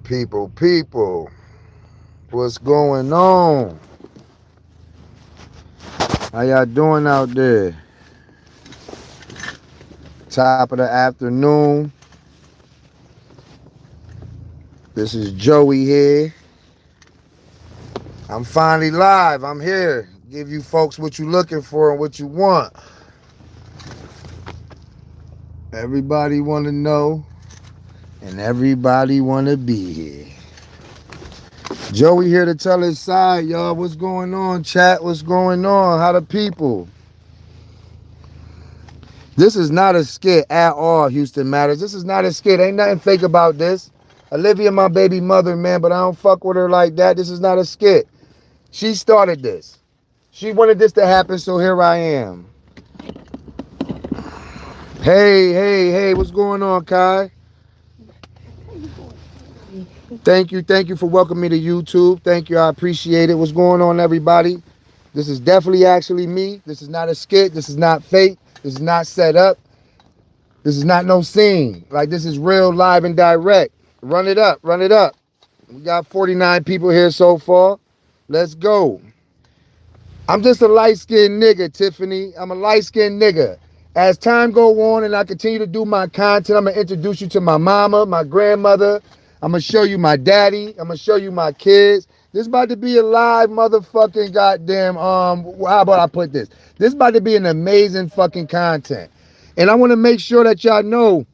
People, what's going on? How y'all doing out there? Top of the afternoon. This is Joey here. I'm finally live. I'm here. Give you folks what you looking for and what you want. Everybody want to know, and everybody want to be here. Joey here to tell his side, y'all. What's going on, chat? What's going on? How the people? This is not a skit at all, Houston Matters. This is not a skit. Ain't nothing fake about this. Olivia, my baby mother, man, but I don't fuck with her like that. This is not a skit. She started this. She wanted this to happen, so here I am. Hey, what's going on, Kai? Thank you for welcoming me to YouTube. Thank you, I appreciate it. What's going on, everybody? This is definitely actually me. This is not a skit. This is not fake. This is not set up. This is not no scene. Like, this is real, live, and direct. Run it up. We got 49 people here so far. Let's go. I'm just a light-skinned nigga, Tiffany. I'm a light-skinned nigga. As time go on and I continue to do my content, I'm going to introduce you to my mama, my grandmother. I'm going to show you my daddy. I'm going to show you my kids. This about to be a live motherfucking goddamn, how about I put this? This about to be an amazing fucking content. And I want to make sure that y'all know,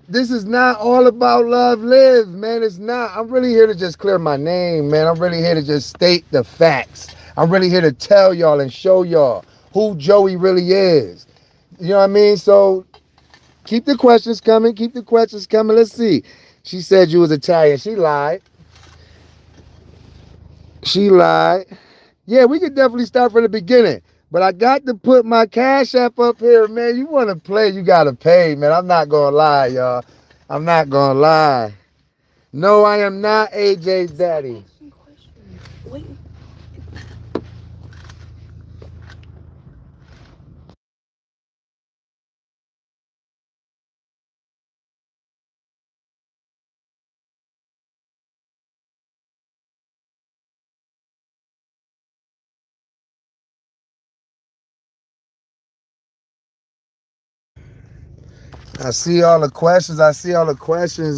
this is not all about love live, man. It's not. I'm really here to just clear my name, man. I'm really here to just state the facts. I'm really here to tell y'all and show y'all who Joey really is. You know what I mean? So keep the questions coming. Let's see. She said you was Italian. She lied. Yeah, we could definitely start from the beginning. But I got to put my Cash App up here, man. You want to play, you got to pay, man. I'm not going to lie, y'all. I'm not going to lie. No, I am not AJ's daddy. I see all the questions,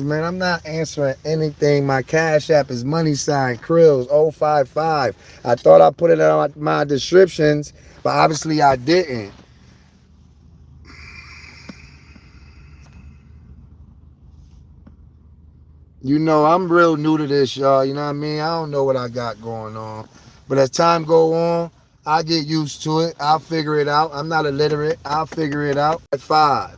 man. I'm not answering anything. My Cash App is $Krills055. I thought I put it on my descriptions, but obviously I didn't. You know, I'm real new to this, y'all. You know what I mean? I don't know what I got going on. But as time go on, I get used to it. I'll figure it out. I'm not illiterate. I'll figure it out. At 5.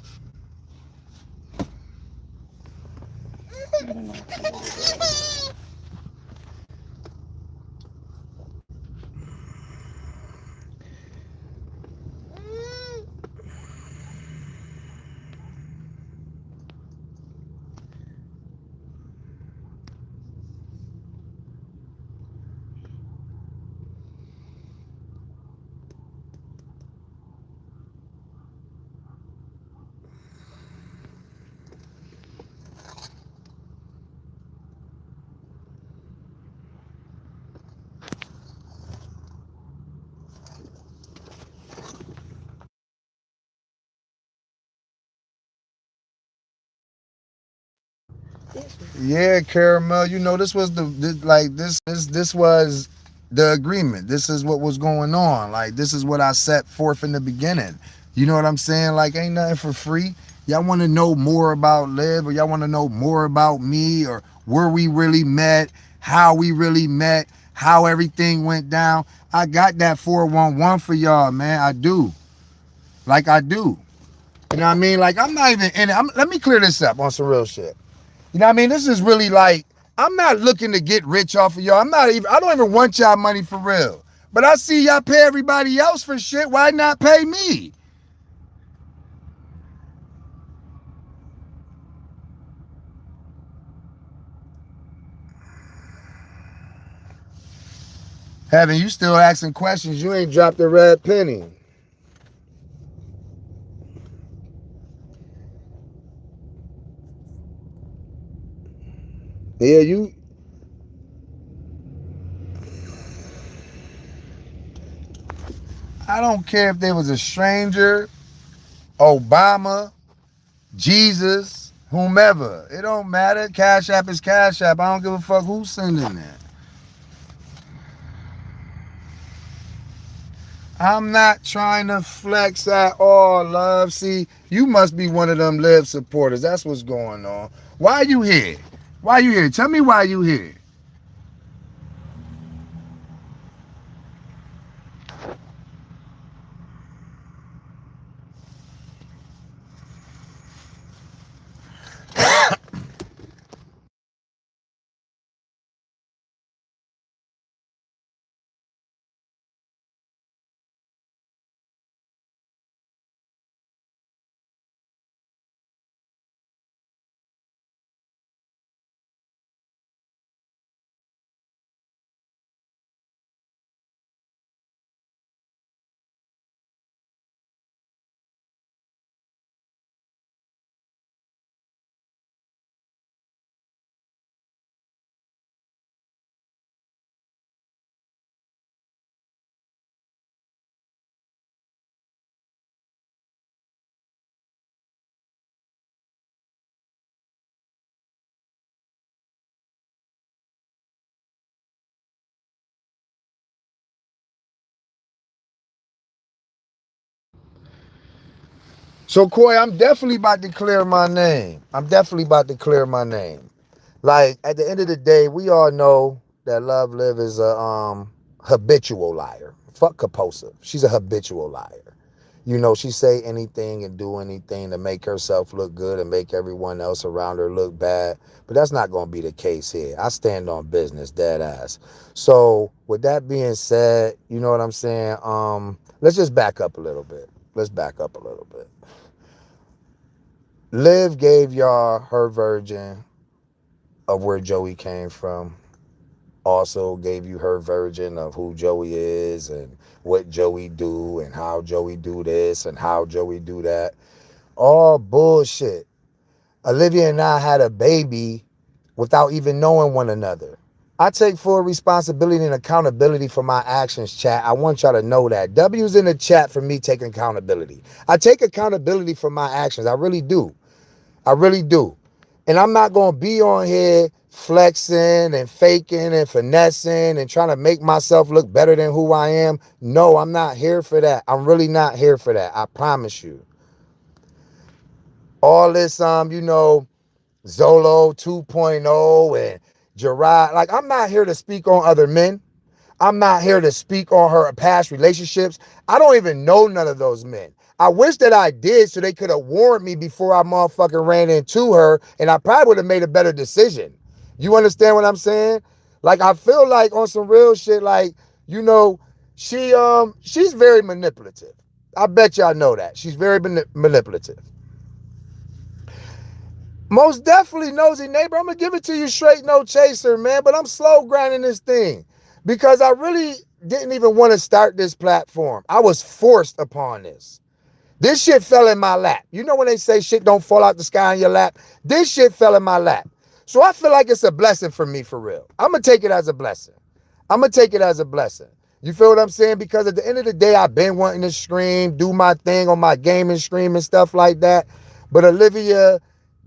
Yeah, Caramel. You know, this was this was the agreement. This is what was going on. Like, this is what I set forth in the beginning. You know what I'm saying? Like, ain't nothing for free. Y'all want to know more about Liv, or y'all want to know more about me, or where we really met, how we really met, how everything went down. I got that 411 for y'all, man. I do. Like, I do. You know what I mean? Like, I'm not even in it. Let me clear this up on some real shit. You know what I mean? This is really like, I'm not looking to get rich off of y'all. I don't even want y'all money for real. But I see y'all pay everybody else for shit. Why not pay me? Heaven, you still asking questions. You ain't dropped a red penny. Yeah, you. I don't care if there was a stranger, Obama, Jesus, whomever. It don't matter. Cash App is Cash App. I don't give a fuck who's sending that. I'm not trying to flex at all, love. See, you must be one of them live supporters. That's what's going on. Why you here? Why you here? Tell me why you here. So, Coy, I'm definitely about to clear my name. I'm definitely about to clear my name. Like, at the end of the day, we all know that Love Live is a habitual liar. Fuck compulsive. She's a habitual liar. You know, she say anything and do anything to make herself look good and make everyone else around her look bad. But that's not going to be the case here. I stand on business, dead ass. So, with that being said, you know what I'm saying? Let's just back up a little bit. Let's back up a little bit. Liv gave y'all her version of where Joey came from. Also gave you her version of who Joey is and what Joey do and how Joey do this and how Joey do that. All bullshit. Olivia and I had a baby without even knowing one another. I take full responsibility and accountability for my actions, chat. I want y'all to know that. W's in the chat for me taking accountability. I take accountability for my actions. I really do. I really do. And I'm not going to be on here flexing and faking and finessing and trying to make myself look better than who I am. No, I'm not here for that. I'm really not here for that. I promise you. All this, Zolo 2.0 and Gerard. Like, I'm not here to speak on other men. I'm not here to speak on her past relationships. I don't even know none of those men. I wish that I did so they could have warned me before I motherfucking ran into her, and I probably would have made a better decision. You understand what I'm saying? Like, I feel like on some real shit, like, she's very manipulative. I bet y'all know that. She's very manipulative. Most definitely, nosy neighbor. I'm gonna give it to you straight, no chaser, man. But I'm slow grinding this thing because I really didn't even want to start this platform. I was forced upon this. This shit fell in my lap. You know when they say shit don't fall out the sky in your lap? This shit fell in my lap. So I feel like it's a blessing for me, for real. I'm gonna take it as a blessing. I'm gonna take it as a blessing. You feel what I'm saying? Because at the end of the day, I've been wanting to scream, do my thing on my gaming stream and stuff like that. But Olivia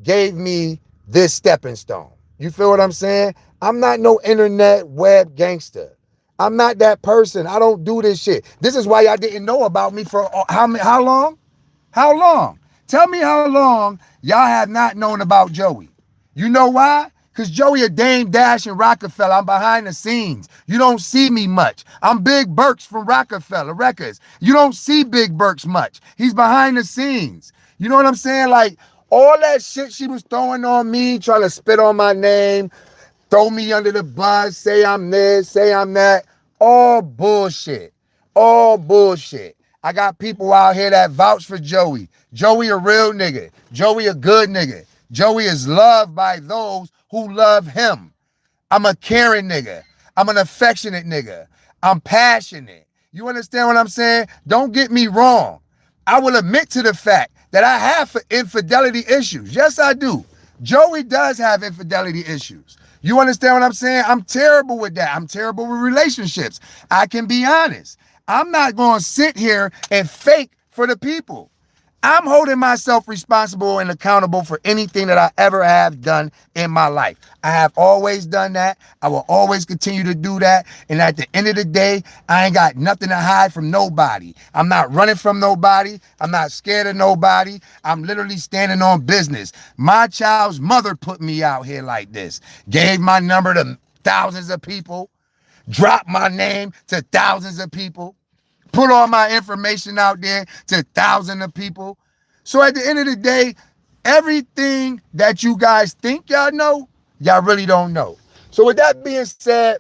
gave me this stepping stone. You feel what I'm saying? I'm not no internet web gangster. I'm not that person. I don't do this shit. This is why y'all didn't know about me for how long? How long? Tell me how long y'all have not known about Joey. You know why? Because Joey a Dame Dash and Rockefeller. I'm behind the scenes. You don't see me much. I'm Big Burks from Rockefeller Records. You don't see Big Burks much. He's behind the scenes. You know what I'm saying? Like, all that shit she was throwing on me, trying to spit on my name, throw me under the bus, say I'm this, say I'm that. All bullshit. All bullshit. I got people out here that vouch for Joey. Joey a real nigga. Joey a good nigga. Joey is loved by those who love him. I'm a caring nigga. I'm an affectionate nigga. I'm passionate. You understand what I'm saying? Don't get me wrong. I will admit to the fact that I have infidelity issues. Yes, I do. Joey does have infidelity issues. You understand what I'm saying? I'm terrible with that. I'm terrible with relationships. I can be honest. I'm not going to sit here and fake for the people. I'm holding myself responsible and accountable for anything that I ever have done in my life. I have always done that. I will always continue to do that. And at the end of the day, I ain't got nothing to hide from nobody. I'm not running from nobody. I'm not scared of nobody. I'm literally standing on business. My child's mother put me out here like this, gave my number to thousands of people, dropped my name to thousands of people, put all my information out there to thousands of people. So at the end of the day, everything that you guys think y'all know, y'all really don't know. So with that being said,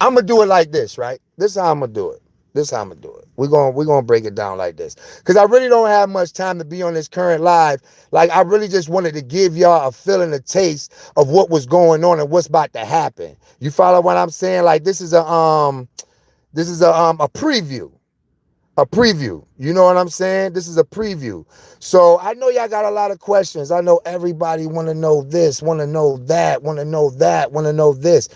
I'm going to do it like this, right? This is how I'm going to do it. This is how I'm going to do it. We're going to break it down like this. Because I really don't have much time to be on this current live. Like, I really just wanted to give y'all a feeling, a taste of what was going on and what's about to happen. You follow what I'm saying? Like, this is a preview. A preview. You know what I'm saying? This is a preview. So I know y'all got a lot of questions. I know everybody want to know this, want to know that, want to know that, want to know this.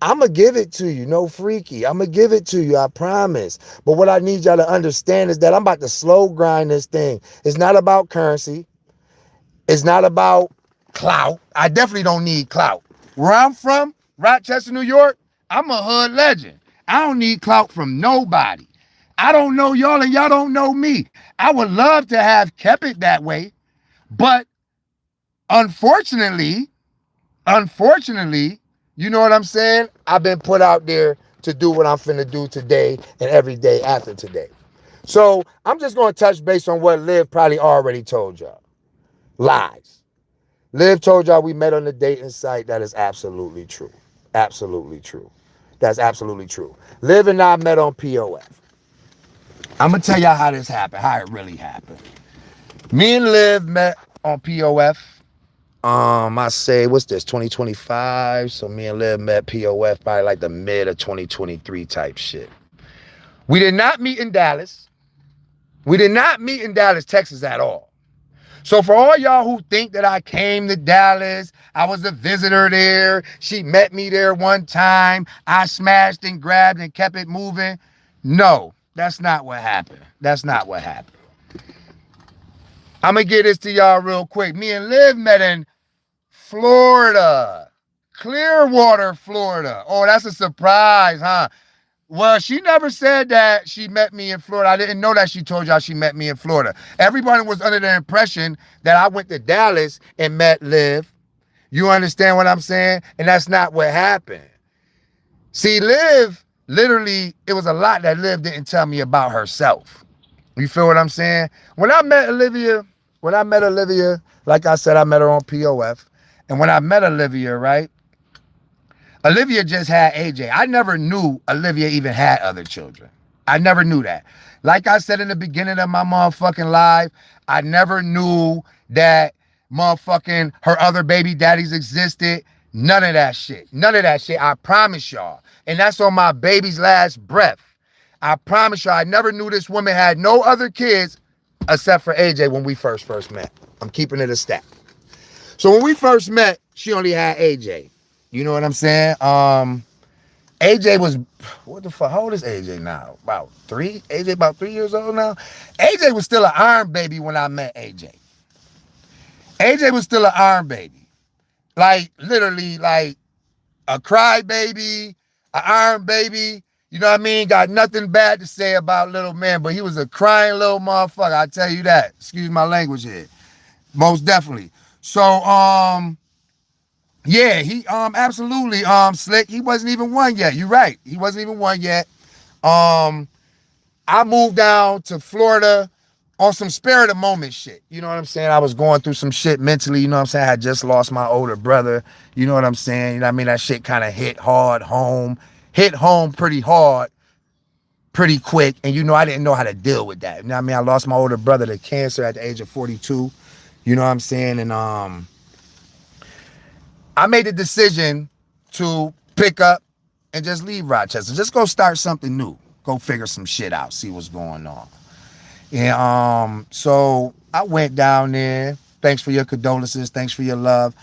I'm going to give it to you. No freaky. I'm going to give it to you. I promise. But what I need y'all to understand is that I'm about to slow grind this thing. It's not about currency. It's not about clout. I definitely don't need clout. Where I'm from, Rochester, New York, I'm a hood legend. I don't need clout from nobody. I don't know y'all and y'all don't know me. I would love to have kept it that way. But unfortunately, you know what I'm saying? I've been put out there to do what I'm finna do today and every day after today. So I'm just going to touch base on what Liv probably already told y'all. Lies. Liv told y'all we met on the dating site. That is absolutely true. Absolutely true. That's absolutely true. Liv and I met on POF. I'm going to tell y'all how this happened, how it really happened. Me and Liv met on POF. I say, what's this, 2025? So me and Liv met POF by like the mid of 2023 type shit. We did not meet in Dallas. We did not meet in Dallas, Texas at all. So for all y'all who think that I came to Dallas, I was a visitor there, she met me there one time, I smashed and grabbed and kept it moving. No, that's not what happened. That's not what happened. I'm going to get this to y'all real quick. Me and Liv met in Florida. Clearwater, Florida. Oh, that's a surprise, huh? Well, she never said that she met me in Florida. I didn't know that she told y'all she met me in Florida. Everybody was under the impression that I went to Dallas and met Liv. You understand what I'm saying? And that's not what happened. See, Liv, literally, it was a lot that Liv didn't tell me about herself. You feel what I'm saying? When I met Olivia, like I said, I met her on POF. And when I met Olivia, right? Olivia just had AJ. I never knew Olivia even had other children. I never knew that. Like I said in the beginning of my motherfucking live, I never knew that motherfucking her other baby daddies existed. None of that shit. None of that shit. I promise y'all. And that's on my baby's last breath. I promise y'all, I never knew this woman had no other kids except for AJ when we first met. I'm keeping it a stack. So when we first met, she only had AJ. You know what I'm saying? AJ was, what the fuck? How old is AJ now? About 3? AJ about 3 years old now? AJ was still an iron baby when I met AJ. AJ was still an iron baby. Like, literally, like a cry baby, an iron baby. You know what I mean? Got nothing bad to say about little man, but he was a crying little motherfucker. I tell you that. Excuse my language here. Most definitely. So, yeah, he absolutely slick. He wasn't even one yet. You're right. He wasn't even one yet. I moved down to Florida on some spare of the moment shit. You know what I'm saying? I was going through some shit mentally, you know what I'm saying? I had just lost my older brother. You know what I'm saying? You know what I mean? That shit kind of hit home pretty hard, pretty quick. And you know, I didn't know how to deal with that. You know what I mean? I lost my older brother to cancer at the age of 42. You know what I'm saying? And I made the decision to pick up and just leave Rochester. Just go start something new. Go figure some shit out, see what's going on. And so I went down there. Thanks for your condolences. Thanks for your love.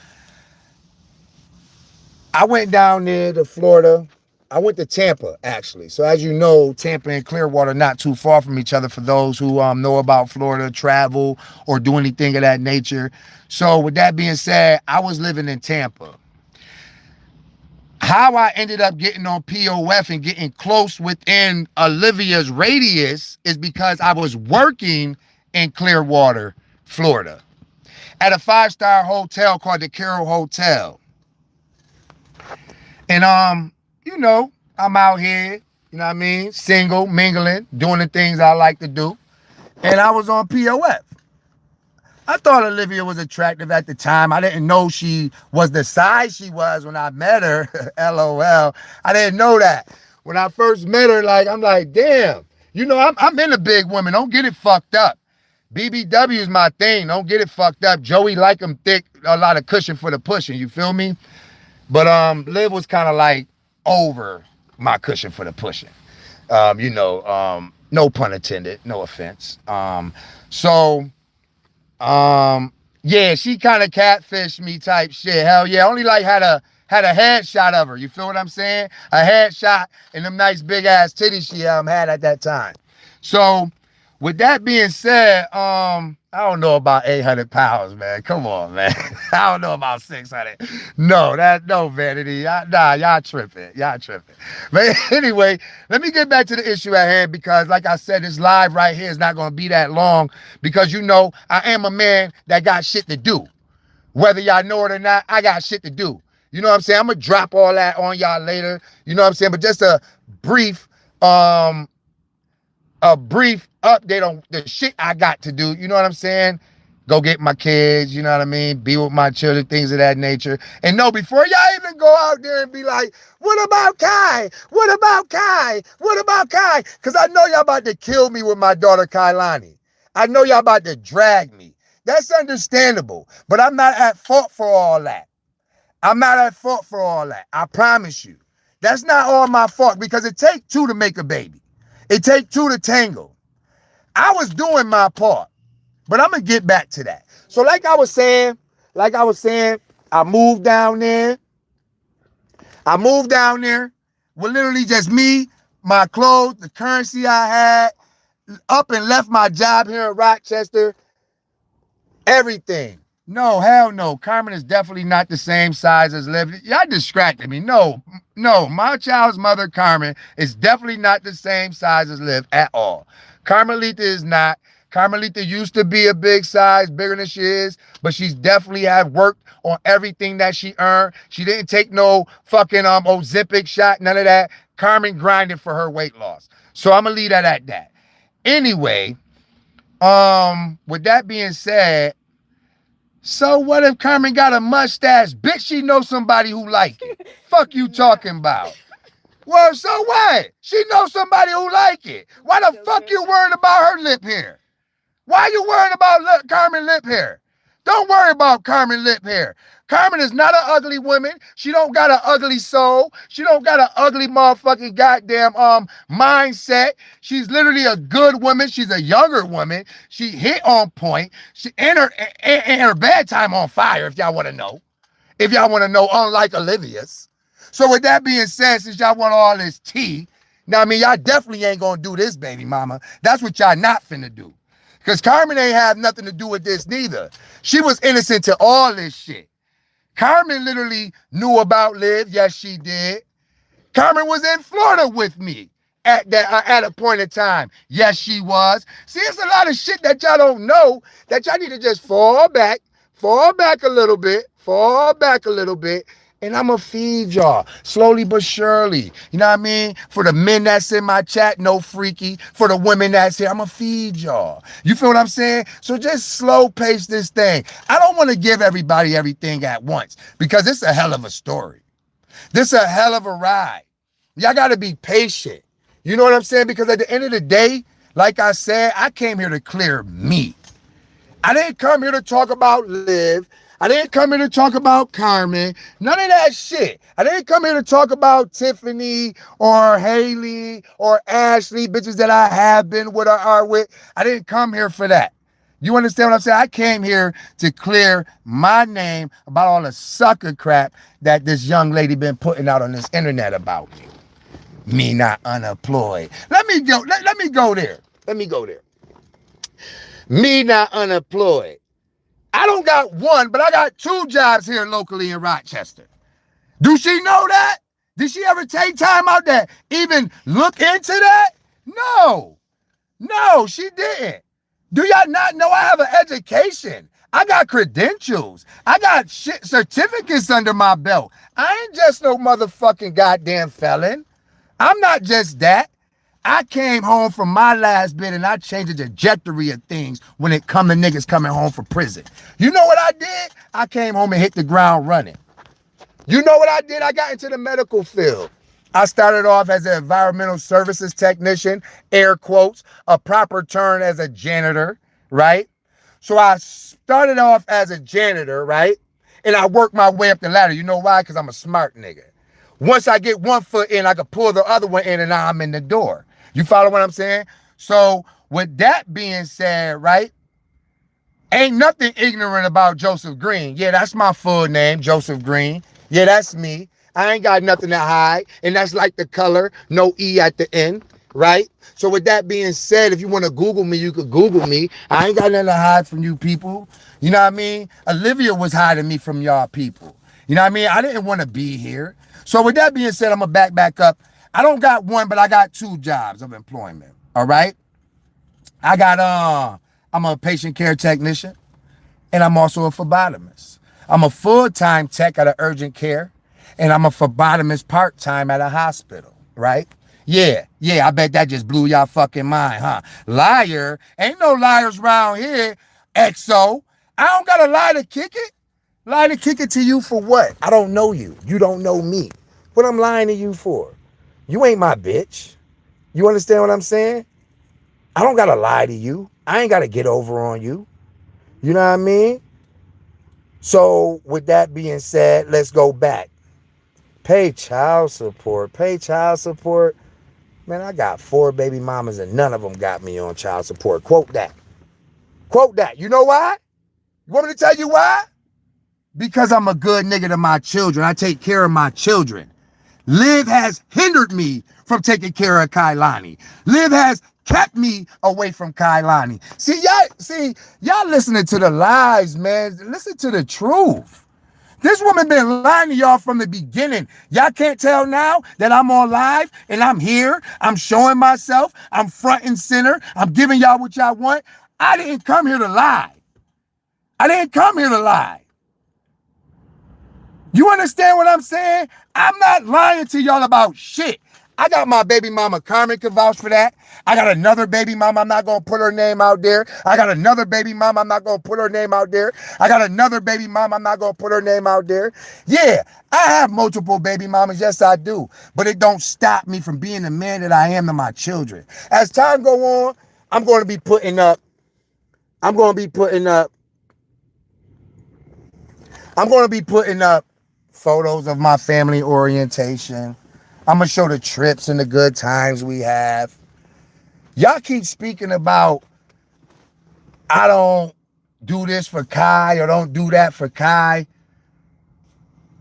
I went down there to Florida. I went to Tampa, actually. So as you know, Tampa and Clearwater not too far from each other for those who know about Florida, travel, or do anything of that nature. So with that being said, I was living in Tampa. How I ended up getting on POF and getting close within Olivia's radius is because I was working in Clearwater, Florida, at a 5-star hotel called the Carroll Hotel. And you know, I'm out here, you know what I mean, single, mingling, doing the things I like to do. And I was on POF. I thought Olivia was attractive at the time. I didn't know she was the size she was when I met her. LOL. I didn't know that. When I first met her, like, I'm like, damn. You know, I'm into big women. Don't get it fucked up. BBW is my thing. Don't get it fucked up. Joey like them thick, a lot of cushion for the pushing. You feel me? But Liv was kind of like over my cushion for the pushing. You know, no pun intended, no offense. Yeah, she kind of catfished me type shit. Hell yeah, only like had a headshot of her. You feel what I'm saying? A headshot and them nice big ass titties she had at that time. So with that being said, I don't know about 800 pounds, man. Come on, man. I don't know about 600. No vanity. Y'all tripping. Y'all tripping. But anyway, let me get back to the issue at hand because, like I said, this live right here is not going to be that long because, you know, I am a man that got shit to do. Whether y'all know it or not, I got shit to do. You know what I'm saying? I'm going to drop all that on y'all later. You know what I'm saying? But just a brief update on the shit I got to do. You know what I'm saying? Go get my kids, you know what I mean? Be with my children, things of that nature. And no, before y'all even go out there and be like, what about Kai? What about Kai? What about Kai? Because I know y'all about to kill me with my daughter Kailani. I know y'all about to drag me. That's understandable. But I'm not at fault for all that. I'm not at fault for all that. I promise you. That's not all my fault because it takes two to make a baby. It takes two to tangle. I was doing my part, but I'm going to get back to that. So like I was saying, I moved down there. With literally just me, my clothes, the currency I had, up and left my job here in Rochester, everything. No, hell no. Carmen is definitely not the same size as Liv. Y'all distracted me. No, my child's mother, Carmen, is definitely not the same size as Liv at all. Carmelita is not. Carmelita used to be a big size, bigger than she is, but she's definitely have worked on everything that she earned. She didn't take no fucking Ozempic shot, none of that. Carmen grinded for her weight loss. So I'm gonna leave that at that. Anyway, with that being said, so what if Carmen got a mustache? Bitch, she knows somebody who like it. Fuck you talking about? Well, so what? She knows somebody who like it. Why the fuck you worried about her lip hair? Why you worried about Carmen lip hair? Don't worry about Carmen lip hair. Carmen is not an ugly woman. She don't got an ugly soul. She don't got an ugly motherfucking goddamn mindset. She's literally a good woman. She's a younger woman. She hit on point. She and her bad time on fire, if y'all want to know. If y'all want to know, unlike Olivia's. So with that being said, since y'all want all this tea, now I mean y'all definitely ain't gonna do this, baby mama. That's what y'all not finna do. Because Carmen ain't have nothing to do with this neither. She was innocent to all this shit. Carmen literally knew about Liv. Yes, she did. Carmen was in Florida with me at a point in time. Yes, she was. See, it's a lot of shit that y'all don't know that y'all need to just fall back a little bit, and I'm going to feed y'all slowly but surely. You know what I mean? For the men that's in my chat, no freaky. For the women that's here, I'm going to feed y'all. You feel what I'm saying? So just slow pace this thing. I don't want to give everybody everything at once because it's a hell of a story. This is a hell of a ride. Y'all got to be patient. You know what I'm saying? Because at the end of the day, like I said, I came here to clear me. I didn't come here to talk about Liv. I didn't come here to talk about Carmen. None of that shit. I didn't come here to talk about Tiffany or Haley or Ashley, bitches that I have been with or are with. I didn't come here for that. You understand what I'm saying? I came here to clear my name about all the sucker crap that this young lady been putting out on this internet about me. Me not unemployed. Let me go. Let me go there. Let me go there. Me not unemployed. I don't got one, but I got 2 jobs here locally in Rochester. Do she know that? Did she ever take time out there, even look into that? No. No, she didn't. Do y'all not know I have an education? I got credentials. I got certificates under my belt. I ain't just no motherfucking goddamn felon. I'm not just that. I came home from my last bit and I changed the trajectory of things when it come to niggas coming home from prison. You know what I did? I came home and hit the ground running. You know what I did? I got into the medical field. I started off as an environmental services technician, air quotes, a proper term as a janitor, right? So I started off as a janitor, right? And I worked my way up the ladder. You know why? Because I'm a smart nigga. Once I get one foot in, I can pull the other one in and now I'm in the door. You follow what I'm saying? So with that being said, right? Ain't nothing ignorant about Joseph Green. Yeah, that's my full name, Joseph Green. Yeah, that's me. I ain't got nothing to hide. And that's like the color, no E at the end, right? So with that being said, if you want to Google me, you could Google me. I ain't got nothing to hide from you people. You know what I mean? Olivia was hiding me from y'all people. You know what I mean? I didn't want to be here. So with that being said, I'm going to back up. I don't got one, but I got 2 jobs of employment. All right? I'm a patient care technician, and I'm also a phlebotomist. I'm a full-time tech at an urgent care, and I'm a phlebotomist part-time at a hospital, right? Yeah, I bet that just blew y'all fucking mind, huh? Liar. Ain't no liars around here, XO. I don't got to lie to kick it. Lie to kick it to you for what? I don't know you. You don't know me. What I'm lying to you for? You ain't my bitch. You understand what I'm saying? I don't got to lie to you. I ain't got to get over on you. You know what I mean? So with that being said, let's go back. Pay child support. Pay child support. Man, I got 4 baby mamas and none of them got me on child support. Quote that. Quote that. You know why? You want me to tell you why? Because I'm a good nigga to my children. I take care of my children. Liv has hindered me from taking care of Kailani. Liv has kept me away from Kailani. Y'all listening to the lies, man. Listen to the truth. This woman been lying to y'all from the beginning. Y'all can't tell now that I'm on live and I'm here. I'm showing myself. I'm front and center. I'm giving y'all what y'all want. I didn't come here to lie. I didn't come here to lie. You understand what I'm saying? I'm not lying to y'all about shit. I got my baby mama, Carmen can vouch for that. I got another baby mama, I'm not going to put her name out there. I got another baby mama, I'm not going to put her name out there. I got another baby mama, I'm not going to put her name out there. Yeah, I have multiple baby mamas, yes I do. But it don't stop me from being the man that I am to my children. As time go on, I'm going to be putting up photos of my family orientation. I'm going to show the trips and the good times we have. Y'all keep speaking about, I don't do this for Kai or don't do that for Kai.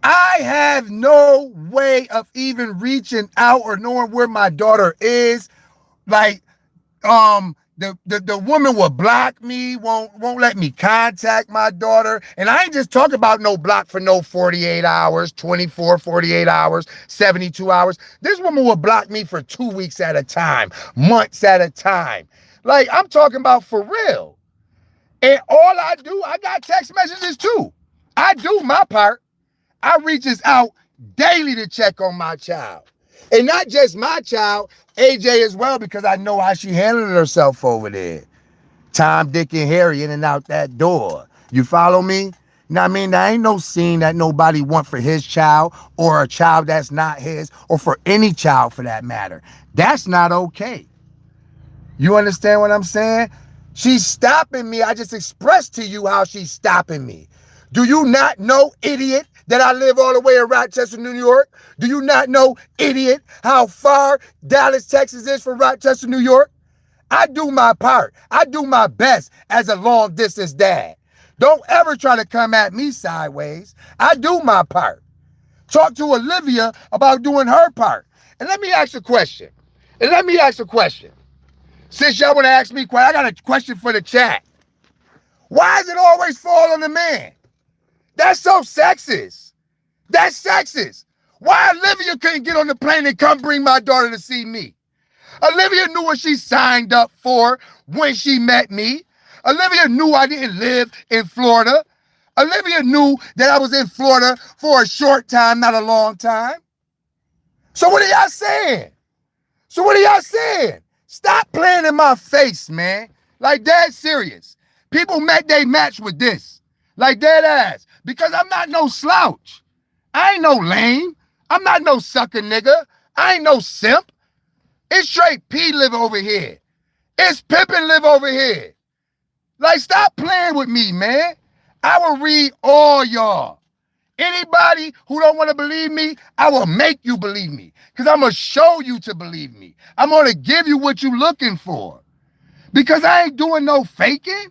I have no way of even reaching out or knowing where my daughter is. Like, the woman will block me, won't let me contact my daughter. And I ain't just talking about no block for no 48 hours, 24, 48 hours, 72 hours. This woman will block me for 2 weeks at a time, months at a time. Like, I'm talking about for real. And all I do, I got text messages too. I do my part. I reaches out daily to check on my child. And not just my child, AJ as well, because I know how she handled herself over there. Tom, Dick, and Harry in and out that door. You follow me? Now, I mean, there ain't no scene that nobody want for his child or a child that's not his or for any child for that matter. That's not okay. You understand what I'm saying? She's stopping me. I just expressed to you how she's stopping me. Do you not know, idiot, that I live all the way in Rochester, New York? Do you not know, idiot, how far Dallas, Texas is from Rochester, New York? I do my part. I do my best as a long distance dad. Don't ever try to come at me sideways. I do my part. Talk to Olivia about doing her part. And let me ask a question. Since y'all want to ask me, I got a question for the chat. Why does it always fall on the man? That's so sexist. That's sexist. Why Olivia couldn't get on the plane and come bring my daughter to see me? Olivia knew what she signed up for when she met me. Olivia knew I didn't live in Florida. Olivia knew that I was in Florida for a short time, not a long time. So what are y'all saying? Stop playing in my face, man. Like, dead serious. People met they match with this. Like, dead ass. Because I'm not no slouch. I ain't no lame. I'm not no sucker nigga. I ain't no simp. It's straight P live over here. It's Pippin live over here. Like, stop playing with me, man. I will read all y'all. Anybody who don't want to believe me, I will make you believe me. Because I'm going to show you to believe me. I'm going to give you what you're looking for. Because I ain't doing no faking.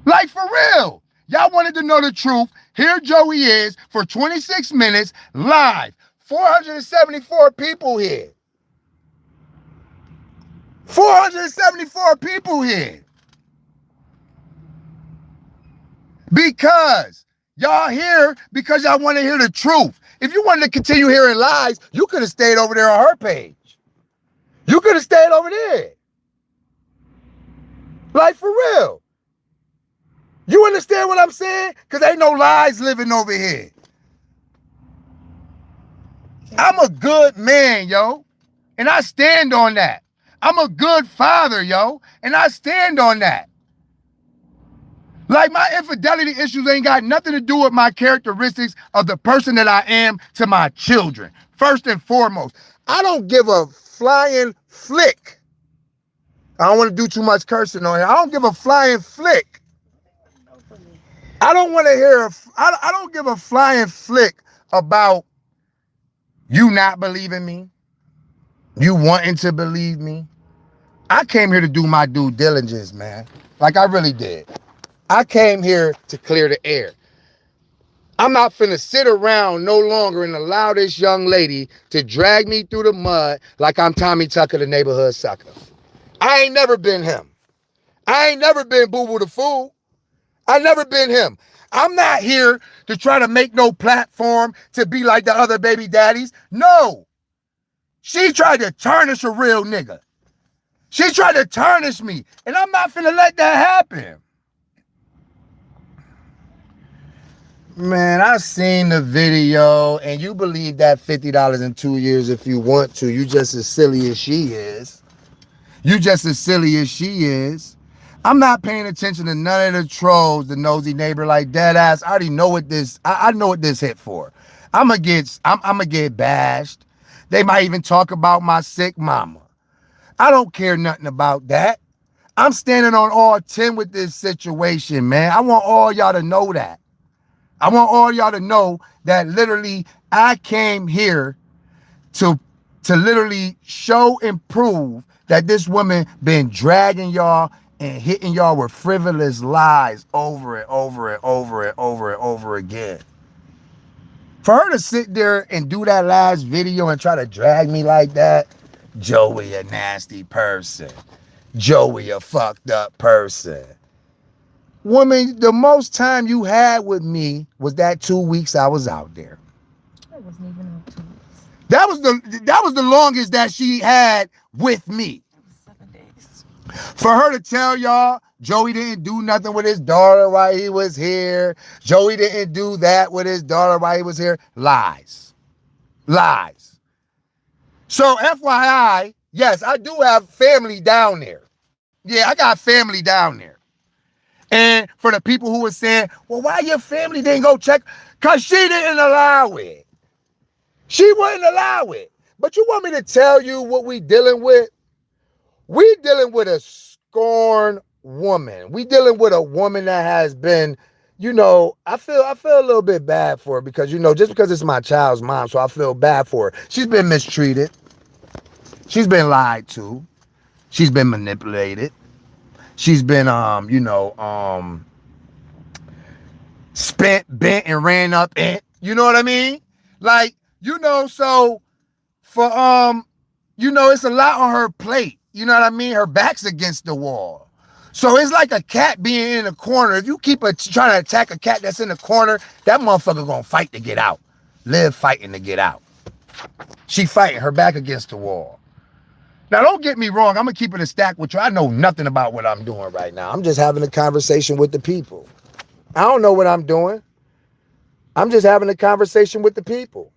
Like, for real. Y'all wanted to know the truth. Here Joey is for 26 minutes live. 474 people here. 474 people here. Because y'all here because y'all want to hear the truth. If you wanted to continue hearing lies, you could have stayed over there on her page. You could have stayed over there. Like, for real. You understand what I'm saying? Because ain't no lies living over here. I'm a good man, yo. And I stand on that. I'm a good father, yo. And I stand on that. Like, my infidelity issues ain't got nothing to do with my characteristics of the person that I am to my children. First and foremost, I don't give a flying flick. I don't want to do too much cursing on here. I don't give a flying flick. I don't want to hear, I don't give a flying flick about you not believing me, you wanting to believe me. I came here to do my due diligence, man. Like, I really did. I came here to clear the air. I'm not finna sit around no longer and allow this young lady to drag me through the mud like I'm Tommy Tucker, the neighborhood sucker. I ain't never been him. I ain't never been Boo Boo the Fool. I never been him. I'm not here to try to make no platform to be like the other baby daddies. No. She tried to tarnish a real nigga. She tried to tarnish me, and I'm not finna let that happen. Man, I seen the video, and you believe that $50 in 2 years if you want to. You just as silly as she is. I'm not paying attention to none of the trolls, the nosy neighbor, like dead ass. I already know what this, I know what this hit for. I'm gonna get bashed. They might even talk about my sick mama. I don't care nothing about that. I'm standing on all 10 with this situation, man. I want all y'all to know that. I want all y'all to know that literally I came here to literally show and prove that this woman been dragging y'all and hitting y'all with frivolous lies over and over again. For her to sit there and do that last video and try to drag me like that, Joey a nasty person. Joey a fucked up person. Woman, the most time you had with me was that 2 weeks I was out there. That wasn't even up 2 weeks. That was the longest that she had with me. 7 days. For her to tell y'all Joey didn't do nothing with his daughter while he was here. Joey didn't do that with his daughter while he was here. Lies. So FYI, yes, I do have family down there. Yeah, I got family down there. And for the people who were saying, well, why your family didn't go check? Because she didn't allow it. She wouldn't allow it. But you want me to tell you what we dealing with? We dealing with a scorned woman. We dealing with a woman that has been, you know, I feel a little bit bad for her because, you know, just because it's my child's mom, so I feel bad for her. She's been mistreated. She's been lied to. She's been manipulated. She's been, spent, bent, and ran up in. You know what I mean? Like, so for, it's a lot on her plate. You know what I mean? Her back's against the wall. So it's like a cat being in a corner. If you keep trying to attack a cat that's in the corner, that motherfucker gonna fight to get out. Live fighting to get out. She fighting, her back against the wall. Now, don't get me wrong. I'm going to keep it a stack with you. I know nothing about what I'm doing right now. I'm just having a conversation with the people. I don't know what I'm doing. I'm just having a conversation with the people.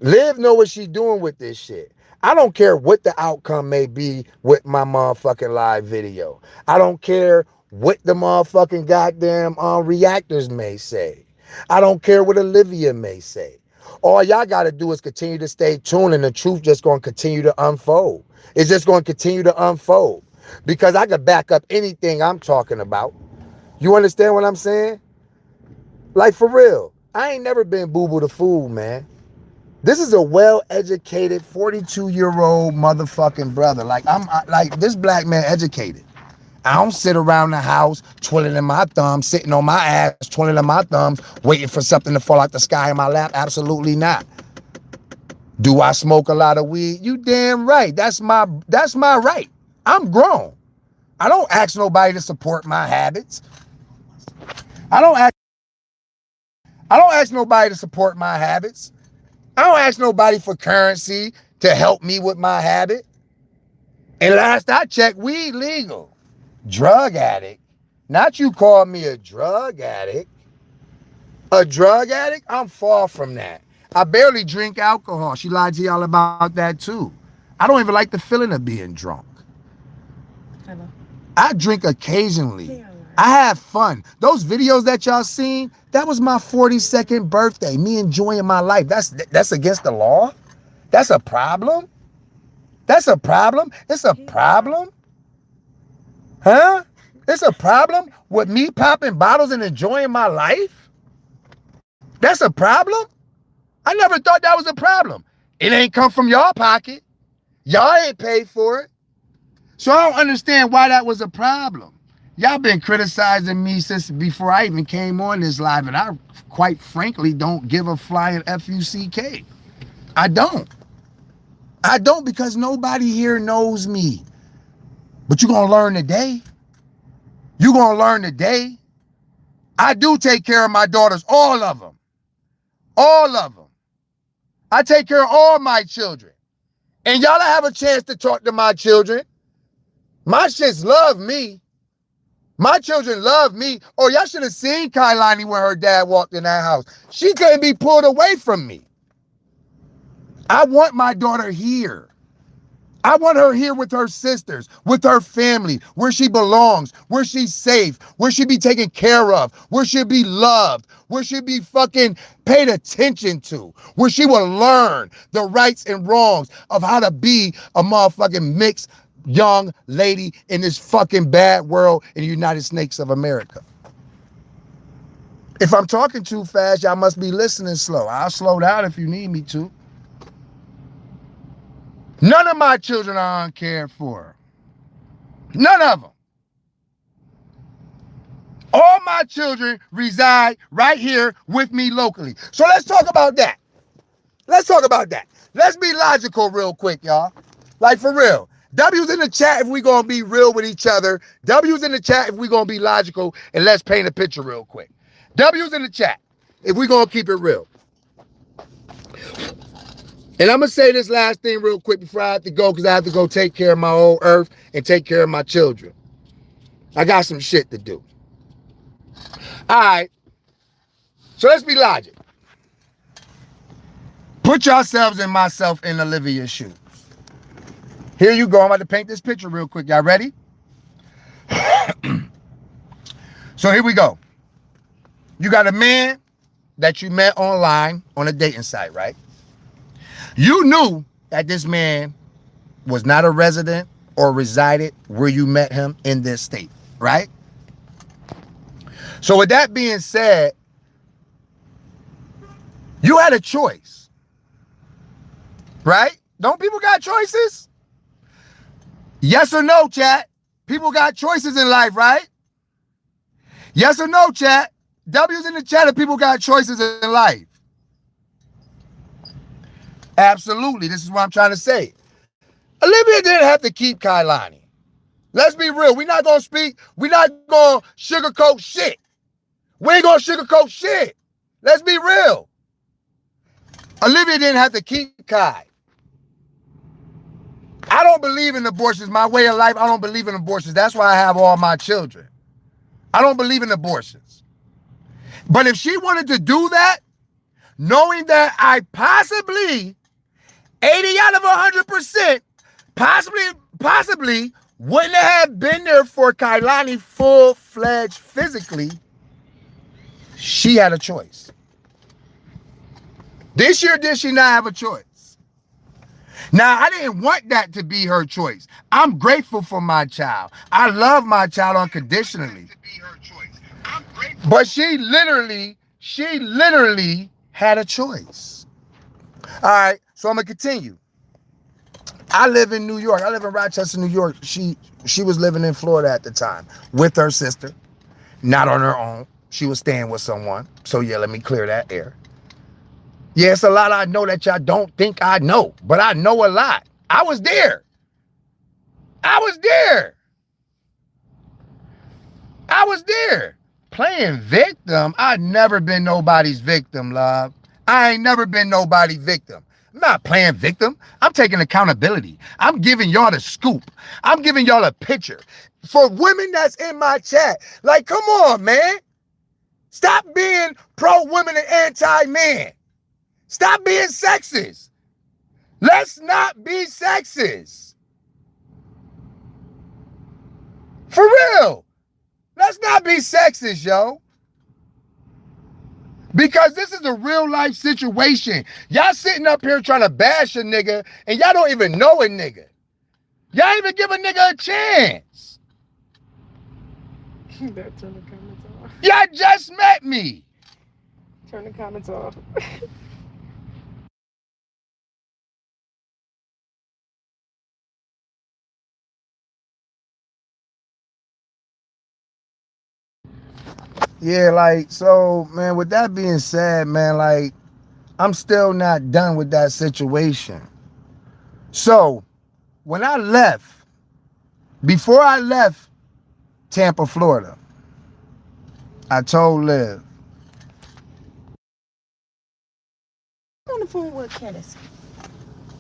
Liv know what she's doing with this shit. I don't care what the outcome may be with my motherfucking live video. I don't care what the motherfucking goddamn reactors may say. I don't care what Olivia may say. All y'all got to do is continue to stay tuned, and the truth just going to continue to unfold. It's just going to continue to unfold because I could back up anything I'm talking about. You understand what I'm saying? Like, for real. I ain't never been boo-boo the fool, man. This is a well-educated 42-year-old motherfucking brother. Like, this black man educated. I don't sit around the house twiddling my thumbs, sitting on my ass, twiddling my thumbs, waiting for something to fall out the sky in my lap. Absolutely not. Do I smoke a lot of weed? You damn right. That's my right. I'm grown. I don't ask nobody to support my habits. I don't ask nobody to support my habits. I don't ask nobody for currency to help me with my habit. And last I checked, weed legal. Drug addict. Not you call me a drug addict. A drug addict? I'm far from that. I barely drink alcohol. She lied to y'all about that too. I don't even like the feeling of being drunk. Hello. I drink occasionally. I have fun. Those videos that y'all seen, that was my 42nd birthday. Me enjoying my life. That's against the law? That's a problem? That's a problem? It's a problem? Huh? It's a problem with me popping bottles and enjoying my life? That's a problem? I never thought that was a problem. It ain't come from y'all pocket. Y'all ain't paid for it. So I don't understand why that was a problem. Y'all been criticizing me since before I even came on this live, and I quite frankly don't give a flying F-U-C-K. I don't. I don't, because nobody here knows me. But you're going to learn today. You're going to learn today. I do take care of my daughters, all of them. All of them. I take care of all my children. And y'all have a chance to talk to my children. My shits love me. My children love me. Oh, y'all should have seen Kailani when her dad walked in that house. She couldn't be pulled away from me. I want my daughter here. I want her here with her sisters, with her family, where she belongs, where she's safe, where she be taken care of, where she'll be loved, where she'll be fucking paid attention to, where she will learn the rights and wrongs of how to be a motherfucking mixed young lady in this fucking bad world in the United States of America. If I'm talking too fast, y'all must be listening slow. I'll slow down if you need me to. None of my children are uncared for. None of them. All my children reside right here with me locally. So let's talk about that. Let's talk about that. Let's be logical real quick, y'all. Like, for real. W's in the chat if we gonna be real with each other. W's in the chat if we gonna be logical, and let's paint a picture real quick. W's in the chat if we gonna keep it real. And I'm going to say this last thing real quick before I have to go, because I have to go take care of my old earth and take care of my children. I got some shit to do. All right. So let's be logic. Put yourselves and myself in Olivia's shoes. Here you go. I'm about to paint this picture real quick. Y'all ready? So here we go. You got a man that you met online on a dating site, right? You knew that this man was not a resident or resided where you met him in this state, right? So with that being said, you had a choice, right? Don't people got choices? Yes or no, chat? People got choices in life, right? Yes or no, chat? W's in the chat if people got choices in life. Absolutely. This is what I'm trying to say. Olivia didn't have to keep Kailani. Let's be real. We're not going to speak. We're not going to sugarcoat shit. We ain't going to sugarcoat shit. Let's be real. Olivia didn't have to keep Kai. I don't believe in abortions. My way of life, I don't believe in abortions. That's why I have all my children. I don't believe in abortions. But if she wanted to do that, knowing that I possibly, 80 out of 100%, possibly wouldn't have been there for Kailani full-fledged physically, she had a choice. This year, did she not have a choice? Now, I didn't want that to be her choice. I'm grateful for my child. I love my child unconditionally. But she literally had a choice. All right, so I'm going to continue. I live in New York. I live in Rochester, New York. She was living in Florida at the time with her sister, not on her own. She was staying with someone. So yeah, let me clear that air. Yeah, it's a lot I know that y'all don't think I know, but I know a lot. I was there. I was there. Playing victim, I've never been nobody's victim, love. I ain't never been nobody's victim. I'm not playing victim. I'm taking accountability. I'm giving y'all the scoop. I'm giving y'all a picture. For women that's in my chat, like, come on, man. Stop being pro-women and anti-man. Stop being sexist. Let's not be sexist. For real. Let's not be sexist, yo. Because this is a real life situation. Y'all sitting up here trying to bash a nigga and y'all don't even know a nigga. Y'all even give a nigga a chance. Turn the comments off. Y'all just met me. Turn the comments off. Yeah, like, so, man, with that being said, man, like, I'm still not done with that situation. So, when I left, before I left Tampa, Florida, I told Liv. On the phone with Candace.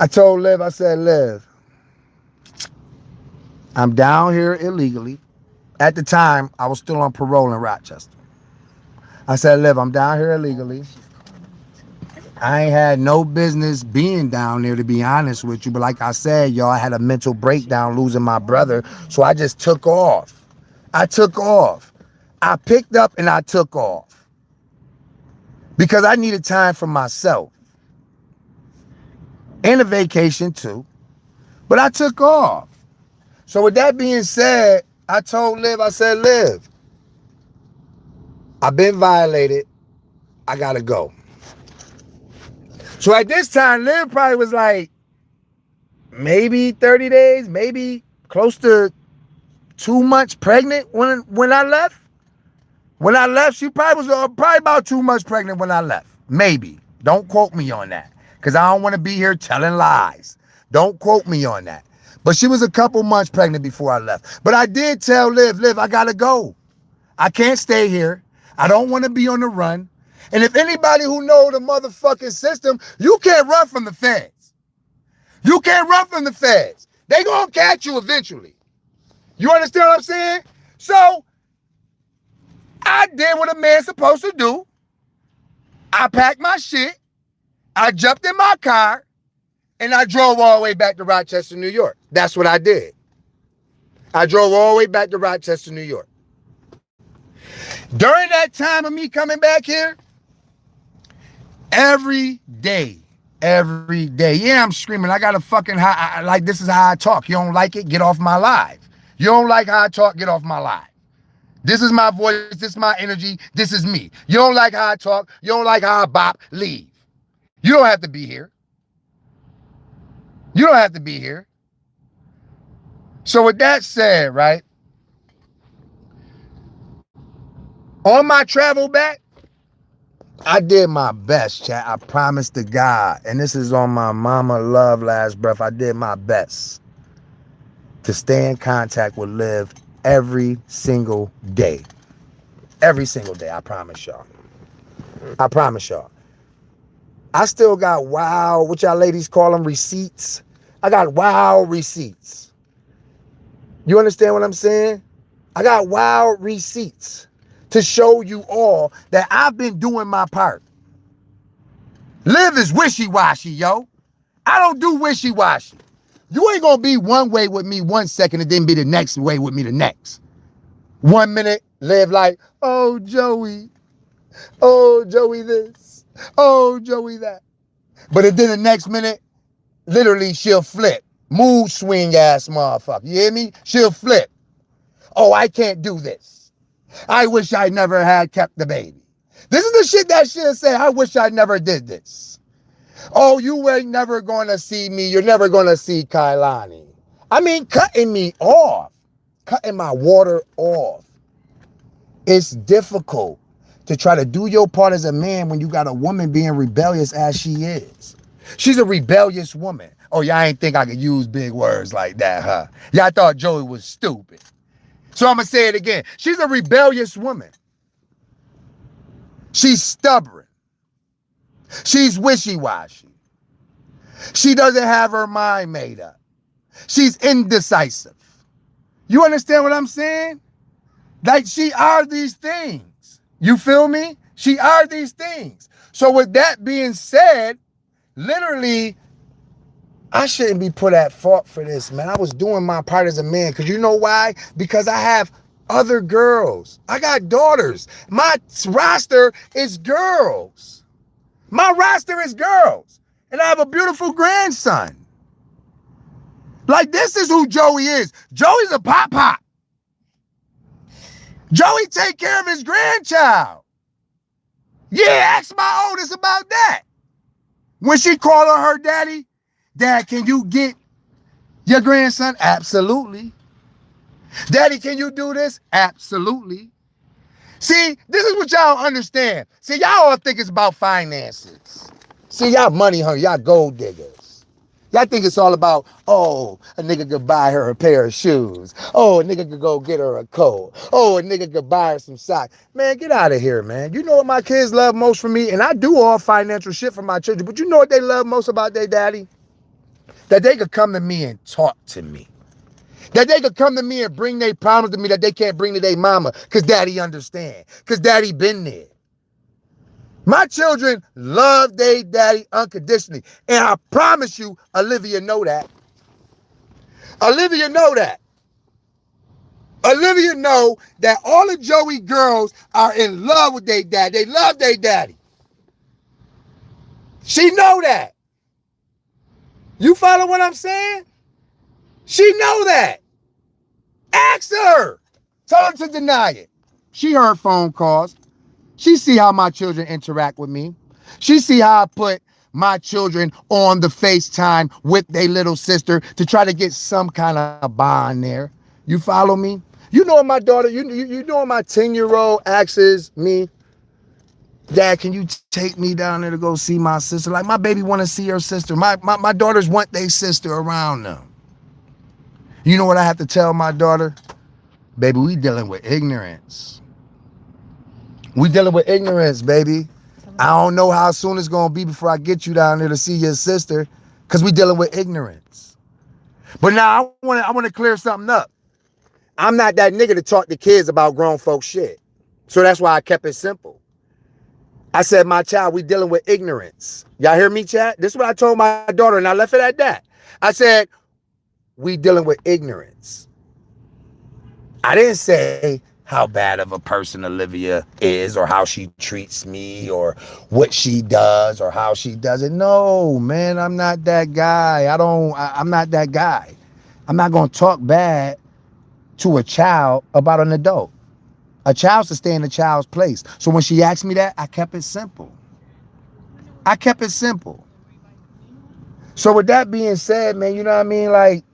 I told Liv, I said, Liv, I'm down here illegally. At the time, I was still on parole in Rochester. I said, Liv, I'm down here illegally. I ain't had no business being down there, to be honest with you. But like I said, y'all, I had a mental breakdown losing my brother. So I just took off. I picked up and I took off. Because I needed time for myself. And a vacation too. But I took off. So with that being said, I told Liv, I said, Liv, I've been violated. I gotta go. So at this time, Liv probably was like maybe 30 days, maybe close to 2 months pregnant when I left. When I left, she probably was probably about 2 months pregnant when I left. Maybe. Don't quote me on that. Because I don't want to be here telling lies. Don't quote me on that. But she was a couple months pregnant before I left. But I did tell Liv, I gotta go. I can't stay here. I don't want to be on the run. And if anybody who know the motherfucking system, you can't run from the feds. You can't run from the feds. They gonna catch you eventually. You understand what I'm saying? So, I did what a man's supposed to do. I packed my shit. I jumped in my car. And I drove all the way back to Rochester, New York. That's what I did. I drove all the way back to Rochester, New York. During that time of me coming back here, every day. Yeah, I'm screaming. I got a fucking like, this is how I talk. You don't like it? Get off my live. You don't like how I talk? Get off my live. This is my voice. This is my energy. This is me. You don't like how I talk? You don't like how I bop? Leave. You don't have to be here. You don't have to be here. So with that said, right, on my travel back, I did my best, chat. I promised to God, and this is on my mama love last breath. I did my best to stay in contact with Liv every single day. Every single day, I promise y'all. I promise y'all. I still got wow, what y'all ladies call them, receipts. I got wow receipts. You understand what I'm saying? I got wow receipts to show you all that I've been doing my part. Liv is wishy-washy, yo. I don't do wishy-washy. You ain't gonna be one way with me 1 second and then be the next way with me the next. 1 minute, Liv like, oh, Joey. Oh, Joey this. Oh, Joey that. But then the next minute, literally she'll flip. Mood swing ass motherfucker. You hear me? She'll flip. Oh, I can't do this. I wish I never had kept the baby. This is the shit that she'll say. I wish I never did this. Oh, you ain't never gonna see me. You're never gonna see Kailani. I mean, cutting me off. Cutting my water off. It's difficult to try to do your part as a man when you got a woman being rebellious as she is. She's a rebellious woman. Oh, y'all ain't think I could use big words like that, huh? Y'all thought Joey was stupid. So I'm gonna say it again. She's a rebellious woman. She's stubborn. She's wishy-washy. She doesn't have her mind made up. She's indecisive. You understand what I'm saying? Like, she are these things. You feel me? She are these things. So with that being said, literally, I shouldn't be put at fault for this, man. I was doing my part as a man. Because you know why? Because I have other girls. I got daughters. My roster is girls. My roster is girls. And I have a beautiful grandson. Like, this is who Joey is. Joey's a pop-pop. Joey take care of his grandchild. Yeah, ask my oldest about that. When she called on her daddy, Dad, can you get your grandson? Absolutely. Daddy, can you do this? Absolutely. See, this is what y'all don't understand. See, y'all all think it's about finances. See, y'all money hungry, y'all gold diggers. Y'all think it's all about, oh, a nigga could buy her a pair of shoes. Oh, a nigga could go get her a coat. Oh, a nigga could buy her some socks. Man, get out of here, man. You know what my kids love most from me? And I do all financial shit for my children, but you know what they love most about their daddy? That they could come to me and talk to me. That they could come to me and bring their problems to me that they can't bring to their mama because daddy understand. Because daddy been there. My children love their daddy unconditionally. And I promise you, Olivia know that. Olivia know that. Olivia know that all the Joey girls are in love with their dad. They love their daddy. She know that. You follow what I'm saying? She know that. Ask her. Tell her to deny it. She heard phone calls. She see how my children interact with me. She see how I put my children on the FaceTime with their little sister to try to get some kind of bond there. You follow me? You know my daughter, you know my 10-year-old asks me, Dad, can you take me down there to go see my sister? Like, my baby want to see her sister. My daughters want their sister around them. You know what I have to tell my daughter? Baby, we dealing with ignorance. We dealing with ignorance, baby. I don't know how soon it's going to be before I get you down there to see your sister because we dealing with ignorance. But now I want to clear something up. I'm not that nigga to talk to kids about grown folk shit. So that's why I kept it simple. I said, my child, we dealing with ignorance. Y'all hear me, chat? This is what I told my daughter, and I left it at that. I said, we dealing with ignorance. I didn't say how bad of a person Olivia is or how she treats me or what she does or how she does it. No, man, I'm not that guy. I'm not that guy. I'm not going to talk bad to a child about an adult. A child's to stay in a child's place. So when she asked me that, I kept it simple. I kept it simple. So with that being said, man, you know what I mean? Like,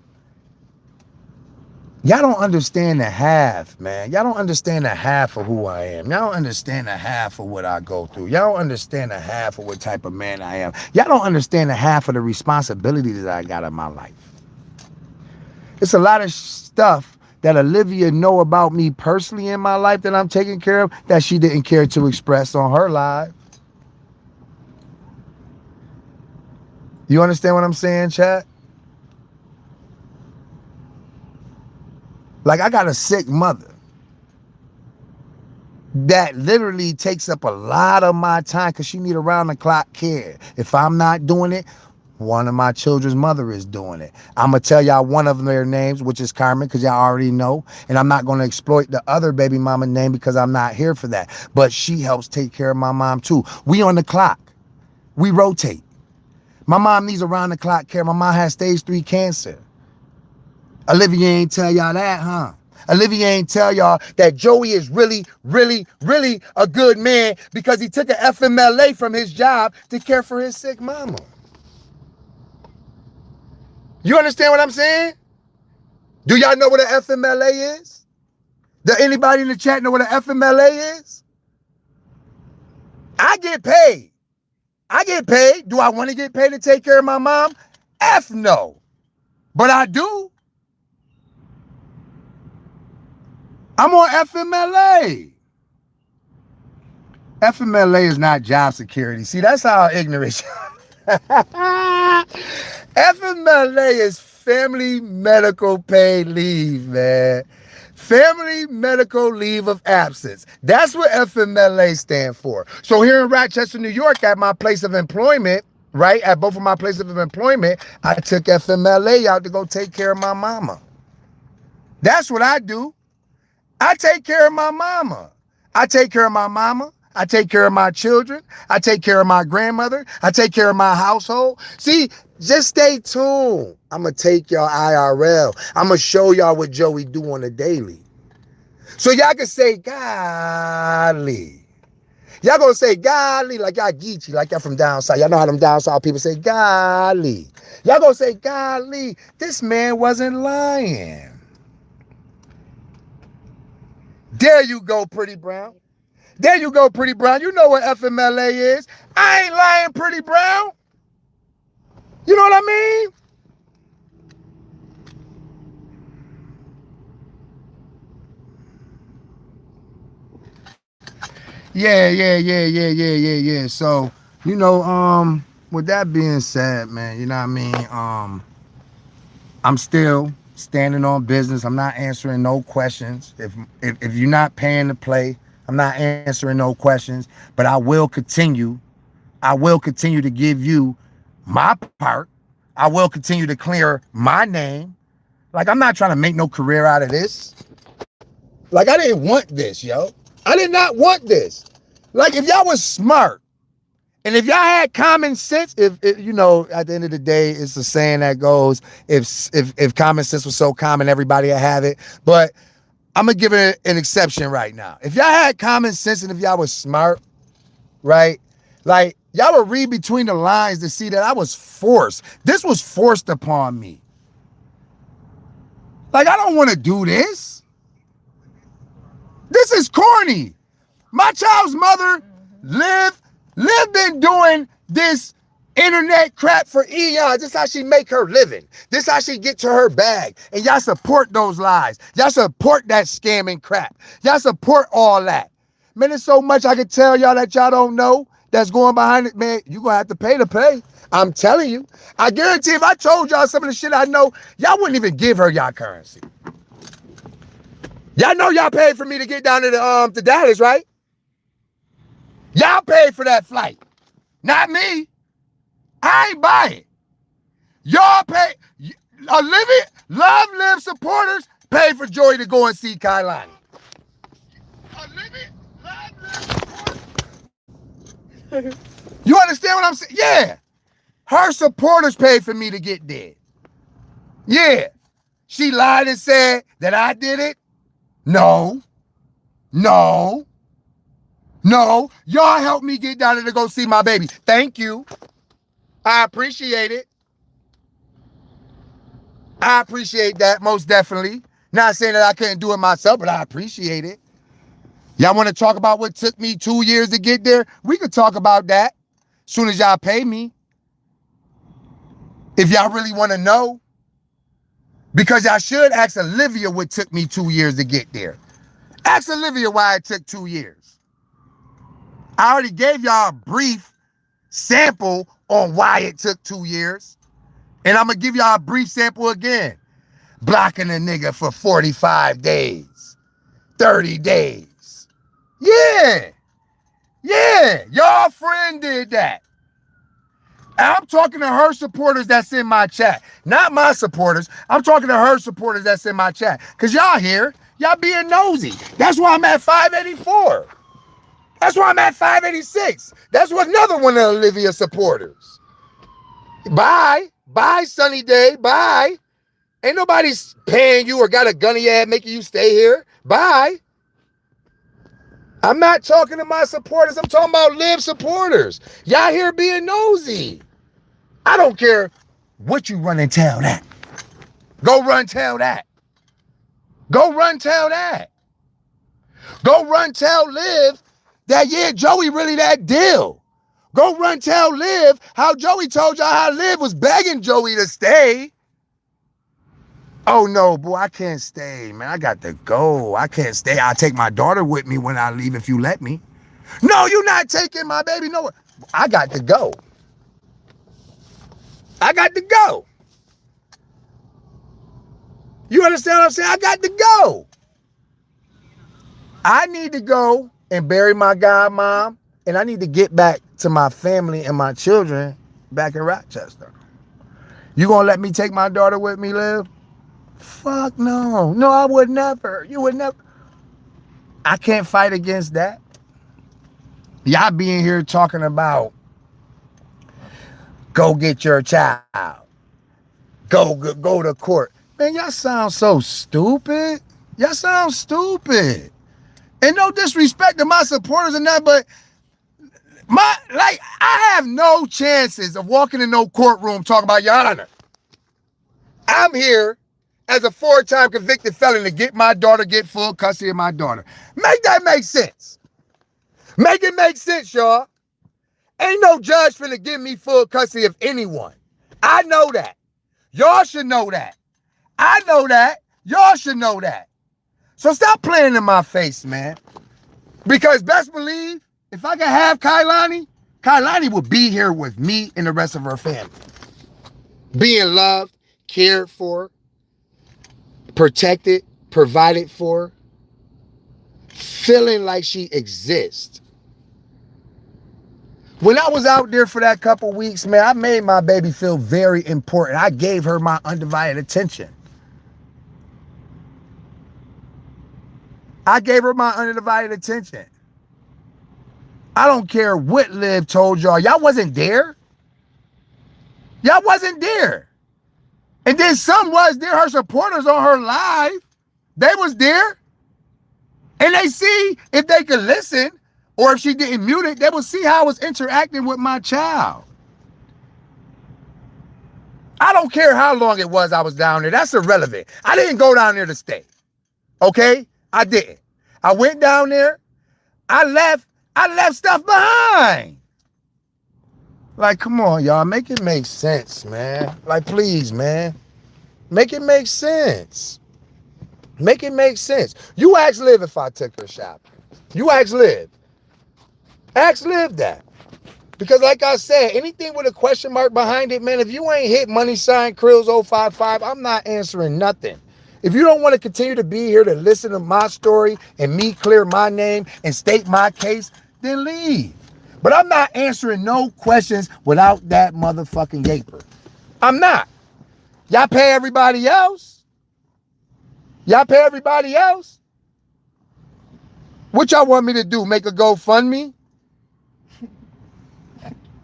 Y'all don't understand the half, man. Y'all don't understand the half of who I am. Y'all don't understand the half of what I go through. Y'all don't understand the half of what type of man I am. Y'all don't understand the half of the responsibility that I got in my life. It's a lot of stuff that Olivia know about me personally in my life that I'm taking care of that she didn't care to express on her live. You understand what I'm saying, chat? Like, I got a sick mother that literally takes up a lot of my time because she need around the clock care. If I'm not doing it, one of my children's mother is doing it. I'm going to tell y'all one of their names, which is Carmen, because y'all already know. And I'm not going to exploit the other baby mama name because I'm not here for that. But she helps take care of my mom too. We on the clock. We rotate. My mom needs around the clock care. My mom has stage 3 cancer. Olivia ain't tell y'all that, huh? Olivia ain't tell y'all that Joey is really, really, really a good man because he took an FMLA from his job to care for his sick mama. You understand what I'm saying? Do y'all know what an FMLA is? Does anybody in the chat know what an FMLA is? I get paid. I get paid. Do I want to get paid to take care of my mom? F no. But I do. I'm on FMLA. FMLA is not job security. See, that's how ignorant. FMLA is Family Medical Paid Leave, man. Family Medical Leave of Absence. That's what FMLA stand for. So here in Rochester, New York, at my place of employment, right, at both of my places of employment, I took FMLA out to go take care of my mama. That's what I do. I take care of my mama. I take care of my mama. I take care of my children. I take care of my grandmother. I take care of my household. See, just stay tuned. I'm going to take y'all IRL. I'm going to show y'all what Joey do on a daily. So y'all can say, golly. Y'all going to say, golly, like y'all geeky, like y'all from down south. Y'all know how them down south people say, golly. Y'all going to say, golly, this man wasn't lying. There you go, Pretty Brown. There you go, Pretty Brown. You know what FMLA is. I ain't lying, Pretty Brown. You know what I mean? Yeah. So, with that being said, man, you know what I mean? I'm still standing on business. I'm not answering no questions. If you're not paying to play, I'm not answering no questions. But I will continue. I will continue to give you my part. I will continue to clear my name. Like, I'm not trying to make no career out of this. Like, I didn't want this, yo. I did not want this. Like, if y'all was smart, and if y'all had common sense, if at the end of the day, it's a saying that goes, if common sense was so common, everybody would have it. But I'm gonna give it an exception right now. If y'all had common sense and if y'all was smart, right? Like, y'all would read between the lines to see that I was forced. This was forced upon me. Like, I don't want to do this. This is corny. My child's mother lived in doing this internet crap for eons. This is how she make her living. This is how she get to her bag. And y'all support those lies. Y'all support that scamming crap. Y'all support all that. Man, there's so much I can tell y'all that y'all don't know that's going behind it. Man, you're going to have to pay to play. I'm telling you. I guarantee if I told y'all some of the shit I know, y'all wouldn't even give her y'all currency. Y'all know y'all paid for me to get down to Dallas, right? Y'all paid for that flight. Not me. I ain't buy it. Y'all pay. Olivia, Love Live supporters pay for Joey to go and see Kailani. Olivia, Love Live supporters. You understand what I'm saying? Yeah. Her supporters paid for me to get there. Yeah. She lied and said that I did it. No. Y'all helped me get down there to go see my baby. Thank you. I appreciate it. I appreciate that most definitely. Not saying that I couldn't do it myself, but I appreciate it. Y'all want to talk about what took me 2 years to get there? We could talk about that soon as y'all pay me. If y'all really want to know. Because y'all should ask Olivia what took me 2 years to get there. Ask Olivia why it took 2 years. I already gave y'all a brief sample on why it took 2 years. And I'm going to give y'all a brief sample again. Blocking a nigga for 45 days, 30 days. Yeah. Y'all friend did that. And I'm talking to her supporters that's in my chat. Not my supporters. I'm talking to her supporters that's in my chat. Because y'all here, y'all being nosy. That's why I'm at 584. That's why I'm at 586. That's what another one of Olivia's supporters. Bye, Sunny Day, bye. Ain't nobody paying you or got a gun in your head making you stay here. Bye. I'm not talking to my supporters. I'm talking about Liv supporters. Y'all here being nosy. I don't care what you run and tell that. Go run tell that. Go run tell that. Go run tell Liv that, yeah, Joey really that deal. Go run tell Liv how Joey told y'all how Liv was begging Joey to stay. Oh no, boy, I can't stay, man. I got to go. I can't stay. I'll take my daughter with me when I leave if you let me. No, you're not taking my baby nowhere. I got to go. I got to go. You understand what I'm saying? I got to go. I need to go and bury my godmom, and I need to get back to my family and my children back in Rochester. You gonna let me take my daughter with me, Liv? Fuck no. No, I would never. You would never. I can't fight against that. Y'all being here talking about go get your child. Go to court. Man, y'all sound so stupid. Y'all sound stupid. And no disrespect to my supporters and that, but I have no chances of walking in no courtroom talking about Your Honor. I'm here as a 4-time convicted felon to get my daughter, get full custody of my daughter. Make that make sense. Make it make sense, y'all. Ain't no judge finna give me full custody of anyone. I know that. Y'all should know that. I know that. Y'all should know that. So stop playing in my face, man. Because best believe, if I could have Kailani will be here with me and the rest of her family. Being loved, cared for, protected, provided for, feeling like she exists. When I was out there for that couple weeks, man, I made my baby feel very important. I gave her my undivided attention. I gave her my undivided attention. I don't care what Liv told y'all. Y'all wasn't there. Y'all wasn't there. And then some was there. Her supporters on her live, they was there. And they see if they could listen, or if she didn't mute it, they would see how I was interacting with my child. I don't care how long it was I was down there. That's irrelevant. I didn't go down there to stay. Okay? I didn't. I went down there. I left stuff behind. Like, come on, y'all. Make it make sense, man. Like, please, man. Make it make sense. Make it make sense. You ask Liv if I took her shopping. You ask Liv. Ask Liv that. Because like I said, anything with a question mark behind it, man, if you ain't hit money sign Krills 055, I'm not answering nothing. If you don't want to continue to be here to listen to my story and me clear my name and state my case, then leave. But I'm not answering no questions without that motherfucking yaper. I'm not. Y'all pay everybody else? Y'all pay everybody else? What y'all want me to do? Make a GoFundMe?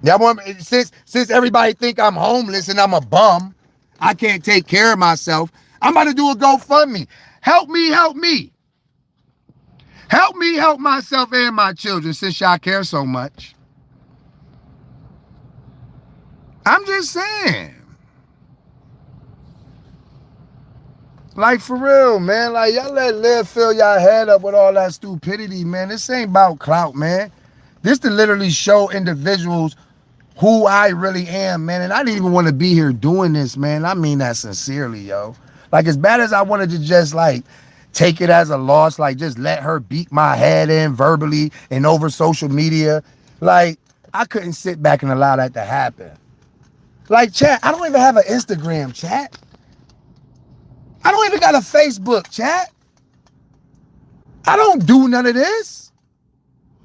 Y'all want me, since everybody think I'm homeless and I'm a bum, I can't take care of myself, I'm about to do a GoFundMe. Help me, help me. Help me help myself and my children since y'all care so much. I'm just saying. Like for real, man. Like y'all let live fill y'all head up with all that stupidity, man. This ain't about clout, man. This to literally show individuals who I really am, man. And I didn't even want to be here doing this, man. I mean that sincerely, yo. Like as bad as I wanted to just like take it as a loss, like just let her beat my head in verbally and over social media, like I couldn't sit back and allow that to happen. Like chat, I don't even have an Instagram, chat. I don't even got a Facebook, chat. I don't do none of this.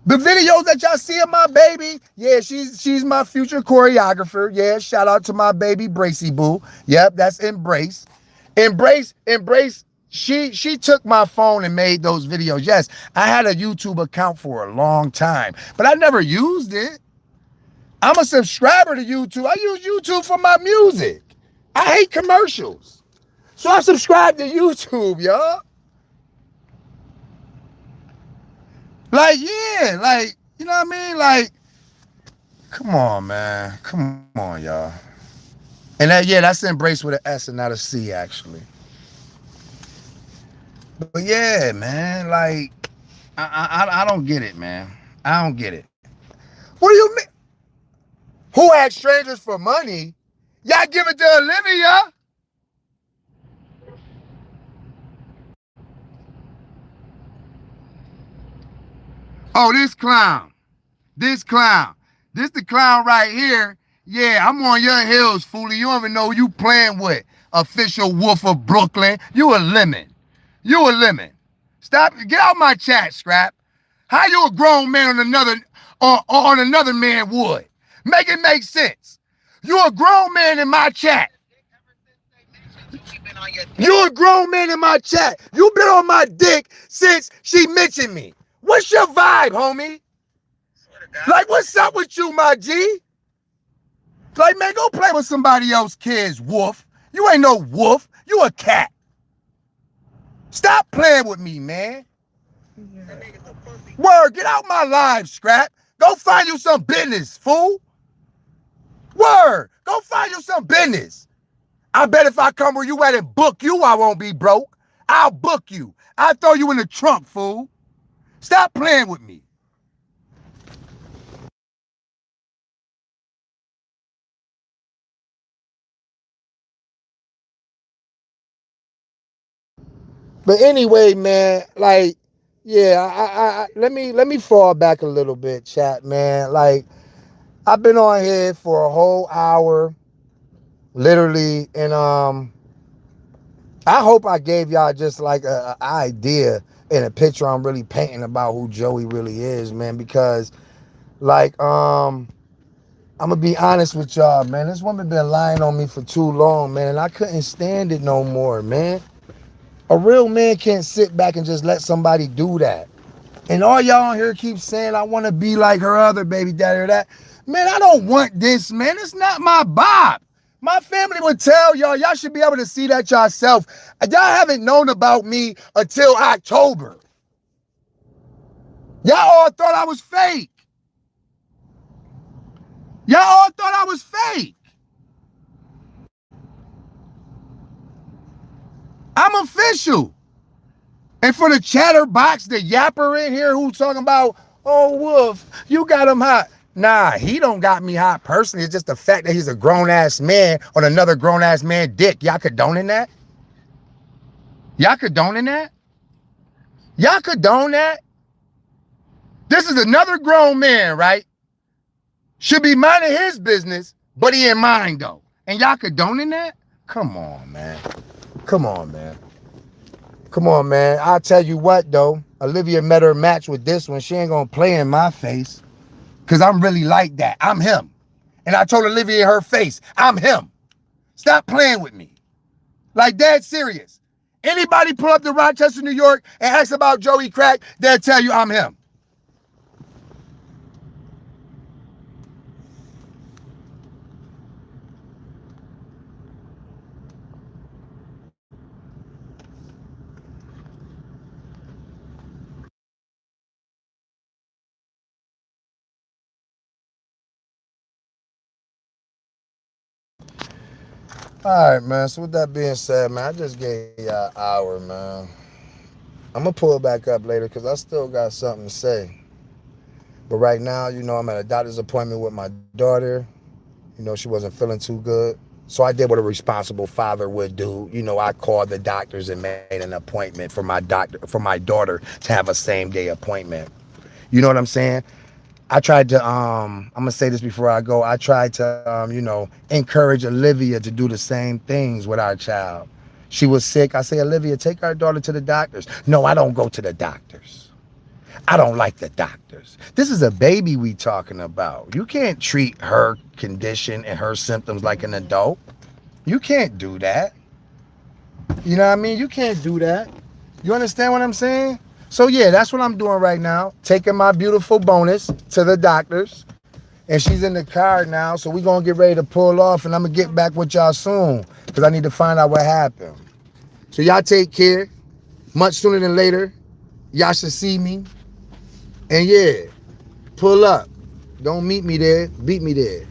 The videos that y'all see of my baby, yeah, she's my future choreographer. Yeah, shout out to my baby Bracy Boo. Yep, that's Embrace. Embrace. She took my phone and made those videos. Yes, I had a YouTube account for a long time, but I never used it. I'm a subscriber to YouTube. I use YouTube for my music. I hate commercials. So I subscribe to YouTube, y'all. Like, yeah, like, you know what I mean? Like, come on, man. Come on, y'all. And that's Embrace with an S and not a C, actually. But yeah, man, like, I don't get it, man. I don't get it. What do you mean? Who had strangers for money? Y'all give it to Olivia. Oh, this clown. This clown. This the clown right here. Yeah, I'm on your heels, foolie. You don't even know who you playing with. Official Wolf of Brooklyn. You a lemon. You a lemon. Stop. Get out my chat, Scrap. How you a grown man on another man would? Make it make sense. You a grown man in my chat. You a grown man in my chat. You been on my dick since she mentioned me. What's your vibe, homie? Like, what's up with you, my G? Like, man, go play with somebody else's kids, wolf. You ain't no wolf. You a cat. Stop playing with me, man. Yeah. Word, get out my live, Scrap. Go find you some business, fool. Word, go find you some business. I bet if I come where you at and book you, I won't be broke. I'll book you. I'll throw you in the trunk, fool. Stop playing with me. But anyway, man, like, yeah, let me fall back a little bit, chat, man. Like, I've been on here for a whole hour, literally, and I hope I gave y'all just like a idea and a picture I'm really painting about who Joey really is, man. Because, like, I'm gonna be honest with y'all, man. This woman been lying on me for too long, man, and I couldn't stand it no more, man. A real man can't sit back and just let somebody do that. And all y'all on here keep saying I want to be like her other baby daddy or that. Man, I don't want this, man. It's not my vibe. My family would tell y'all should be able to see that yourself. Y'all haven't known about me until October. Y'all all thought I was fake. Y'all all thought I was fake. I'm official. And for the chatterbox, the yapper in here who's talking about, oh, Wolf, you got him hot. Nah, he don't got me hot personally. It's just the fact that he's a grown-ass man on another grown-ass man dick. Y'all condoning that? Y'all condoning that? Y'all condone that? This is another grown man, right? Should be minding his business, but he ain't mine, though. And y'all condoning that? Come on, man. Come on, man. Come on, man. I'll tell you what, though. Olivia met her match with this one. She ain't gonna play in my face. Because I'm really like that. I'm him. And I told Olivia in her face, I'm him. Stop playing with me. Like, dead serious. Anybody pull up to Rochester, New York and ask about Joey Crack, they'll tell you I'm him. All right, man. So with that being said, man, I just gave you an hour, man. I'm gonna pull it back up later because I still got something to say. But right now, I'm at a doctor's appointment with my daughter. She wasn't feeling too good. So I did what a responsible father would do. I called the doctors and made an appointment for my daughter to have a same day appointment. You know what I'm saying? I tried to I'm gonna say this before I go. I tried to encourage Olivia to do the same things with our child. She was sick. I say, Olivia, take our daughter to the doctors. No, I don't go to the doctors. I don't like the doctors. This is a baby we talking about. You can't treat her condition and her symptoms like an adult. You can't do that. You know what I mean? You can't do that. You understand what I'm saying? So yeah, that's what I'm doing right now. Taking my beautiful bonus to the doctors. And she's in the car now, so we're gonna get ready to pull off, and I'm gonna get back with y'all soon because I need to find out what happened. So y'all take care. Much sooner than later, y'all should see me. And yeah, pull up. Don't meet me there, beat me there.